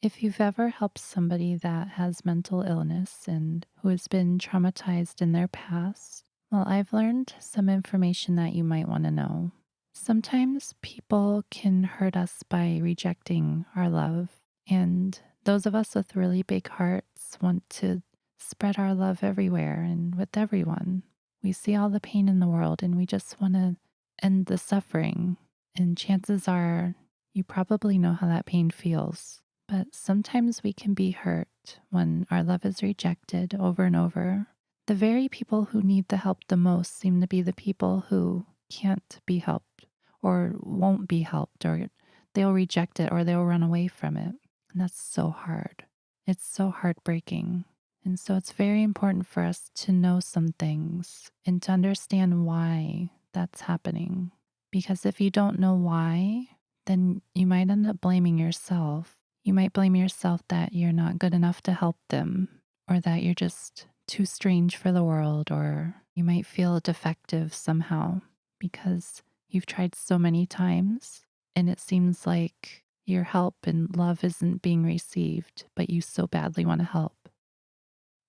If you've ever helped somebody that has mental illness and who has been traumatized in their past, well, I've learned some information that you might want to know. Sometimes people can hurt us by rejecting our love, and those of us with really big hearts want to spread our love everywhere and with everyone. We see all the pain in the world and we just want to end the suffering. And chances are you probably know how that pain feels. But sometimes we can be hurt when our love is rejected over and over. The very people who need the help the most seem to be the people who can't be helped or won't be helped, or they'll reject it or they'll run away from it. And that's so hard. It's so heartbreaking. And so it's very important for us to know some things and to understand why that's happening. Because if you don't know why, then you might end up blaming yourself. You might blame yourself that you're not good enough to help them, or that you're just too strange for the world, or you might feel defective somehow because you've tried so many times and it seems like your help and love isn't being received, but you so badly want to help.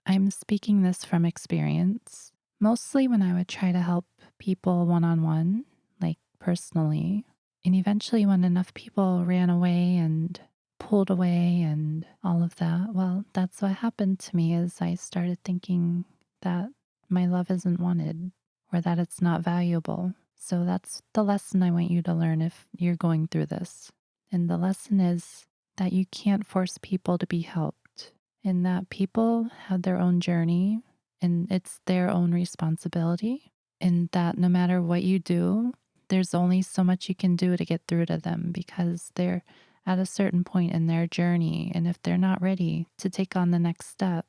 I'm speaking this from experience. Mostly when I would try to help people one on one, like personally, and eventually when enough people ran away and pulled away and all of that, well, that's what happened to me is I started thinking that my love isn't wanted or that it's not valuable. So that's the lesson I want you to learn if you're going through this. And the lesson is that you can't force people to be helped, and that people have their own journey and it's their own responsibility. And that no matter what you do, there's only so much you can do to get through to them because they're at a certain point in their journey. And if they're not ready to take on the next step,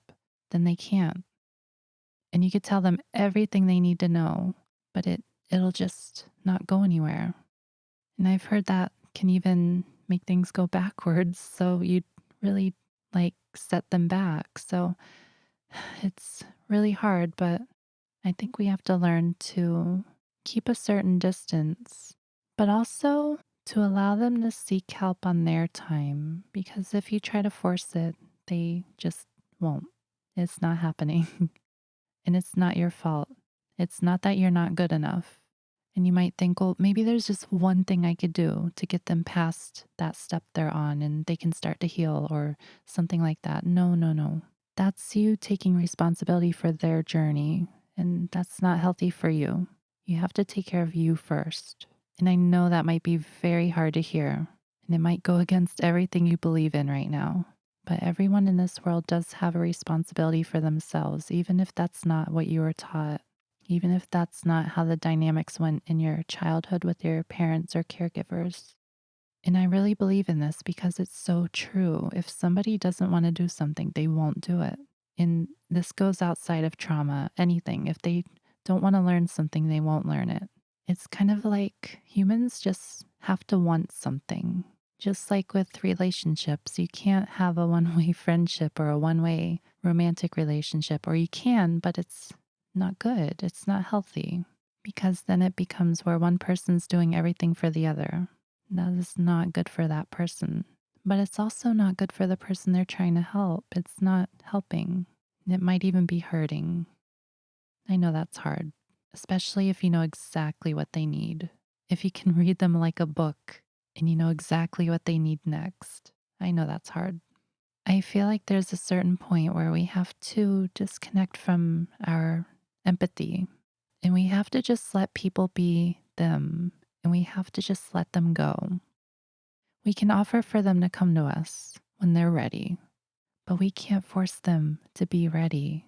then they can't. And you could tell them everything they need to know, but it'll just not go anywhere. And I've heard that can even make things go backwards. So you really like set them back. So it's really hard, but I think we have to learn to keep a certain distance, but also to allow them to seek help on their time. Because if you try to force it, they just won't. It's not happening. And it's not your fault. It's not that you're not good enough. And you might think, well, maybe there's just one thing I could do to get them past that step they're on and they can start to heal or something like that. No, no, no. That's you taking responsibility for their journey. And that's not healthy for you. You have to take care of you first. And I know that might be very hard to hear. And it might go against everything you believe in right now. But everyone in this world does have a responsibility for themselves, even if that's not what you were taught, even if that's not how the dynamics went in your childhood with your parents or caregivers. And I really believe in this because it's so true. If somebody doesn't want to do something, they won't do it. And this goes outside of trauma, anything. If they don't want to learn something, they won't learn it. It's kind of like humans just have to want something. Just like with relationships, you can't have a one way friendship or a one way romantic relationship, or you can, but it's not good. It's not healthy because then it becomes where one person's doing everything for the other. That is not good for that person. But it's also not good for the person they're trying to help. It's not helping. It might even be hurting. I know that's hard, especially if you know exactly what they need. If you can read them like a book and you know exactly what they need next. I know that's hard. I feel like there's a certain point where we have to disconnect from our empathy and we have to just let people be them and we have to just let them go. We can offer for them to come to us when they're ready, but we can't force them to be ready.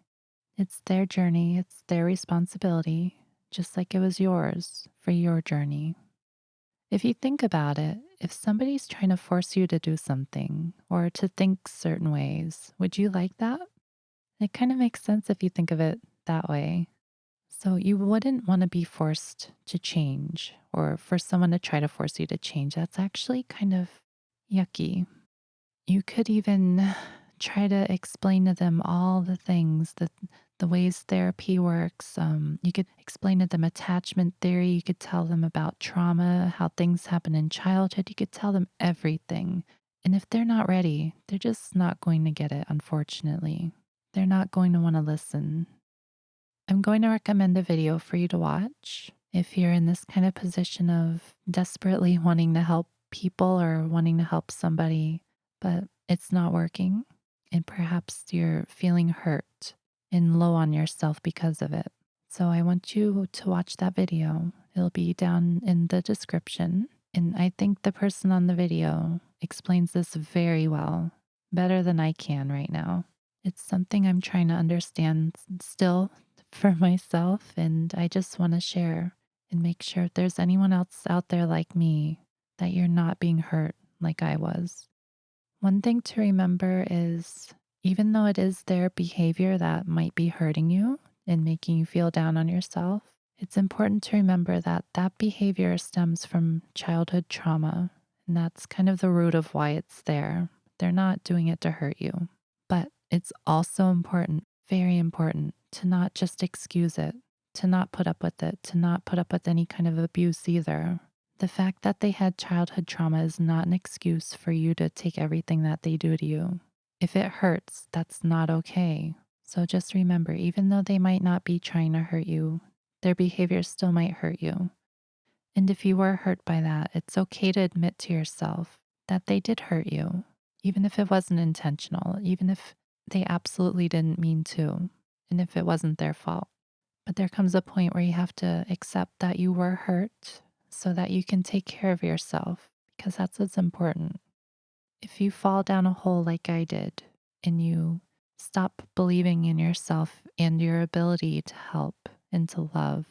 It's their journey, it's their responsibility, just like it was yours for your journey. If you think about it, if somebody's trying to force you to do something or to think certain ways, would you like that? It kind of makes sense if you think of it that way. So you wouldn't want to be forced to change or for someone to try to force you to change. That's actually kind of yucky. You could even try to explain to them all the things that the ways therapy works. You could explain to them attachment theory. You could tell them about trauma, how things happen in childhood. You could tell them everything. And if they're not ready, they're just not going to get it, unfortunately. They're not going to want to listen. I'm going to recommend a video for you to watch if you're in this kind of position of desperately wanting to help people or wanting to help somebody, but it's not working. And perhaps you're feeling hurt and low on yourself because of it. So I want you to watch that video. It'll be down in the description. And I think the person on the video explains this very well, better than I can right now. It's something I'm trying to understand still for myself, and I just want to share and make sure if there's anyone else out there like me, that you're not being hurt like I was. One thing to remember is even though it is their behavior that might be hurting you and making you feel down on yourself, it's important to remember that that behavior stems from childhood trauma. And that's kind of the root of why it's there. They're not doing it to hurt you. But it's also important, very important, to not just excuse it, to not put up with it, to not put up with any kind of abuse either. The fact that they had childhood trauma is not an excuse for you to take everything that they do to you. If it hurts, that's not okay. So just remember, even though they might not be trying to hurt you, their behavior still might hurt you. And if you were hurt by that, it's okay to admit to yourself that they did hurt you, even if it wasn't intentional, even if they absolutely didn't mean to, and if it wasn't their fault. But there comes a point where you have to accept that you were hurt so that you can take care of yourself, because that's what's important. If you fall down a hole like I did and you stop believing in yourself and your ability to help and to love,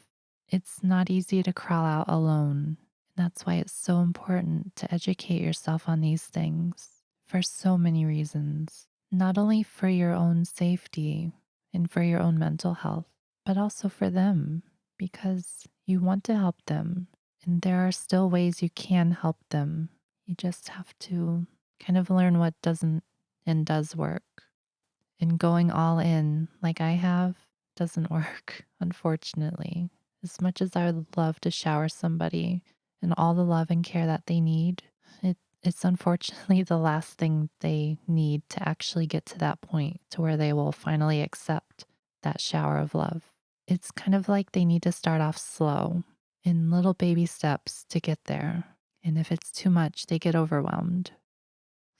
it's not easy to crawl out alone. That's why it's so important to educate yourself on these things for so many reasons, not only for your own safety and for your own mental health, but also for them because you want to help them. And there are still ways you can help them. You just have to kind of learn what doesn't and does work. And going all in, like I have, doesn't work, unfortunately. As much as I would love to shower somebody and all the love and care that they need, it's unfortunately the last thing they need to actually get to that point to where they will finally accept that shower of love. It's kind of like they need to start off slow in little baby steps to get there. And if it's too much, they get overwhelmed.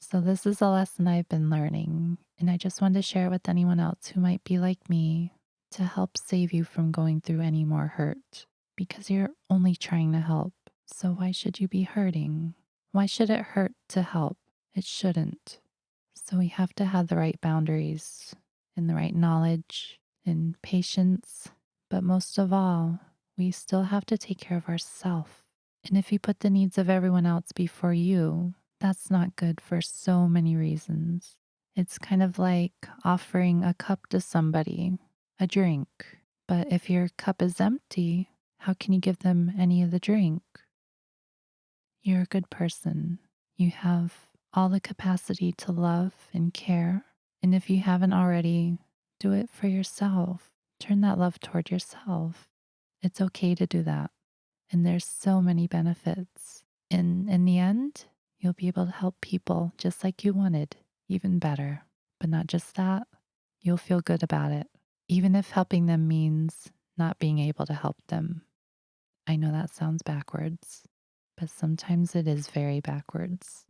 So, this is a lesson I've been learning, and I just wanted to share it with anyone else who might be like me to help save you from going through any more hurt because you're only trying to help. So, why should you be hurting? Why should it hurt to help? It shouldn't. So, we have to have the right boundaries and the right knowledge and patience. But most of all, we still have to take care of ourselves. And if you put the needs of everyone else before you, that's not good for so many reasons. It's kind of like offering a cup to somebody, a drink. But if your cup is empty, how can you give them any of the drink? You're a good person. You have all the capacity to love and care. And if you haven't already, do it for yourself. Turn that love toward yourself. It's okay to do that. And there's so many benefits. And in the end, you'll be able to help people just like you wanted, even better. But not just that, you'll feel good about it, even if helping them means not being able to help them. I know that sounds backwards, but sometimes it is very backwards.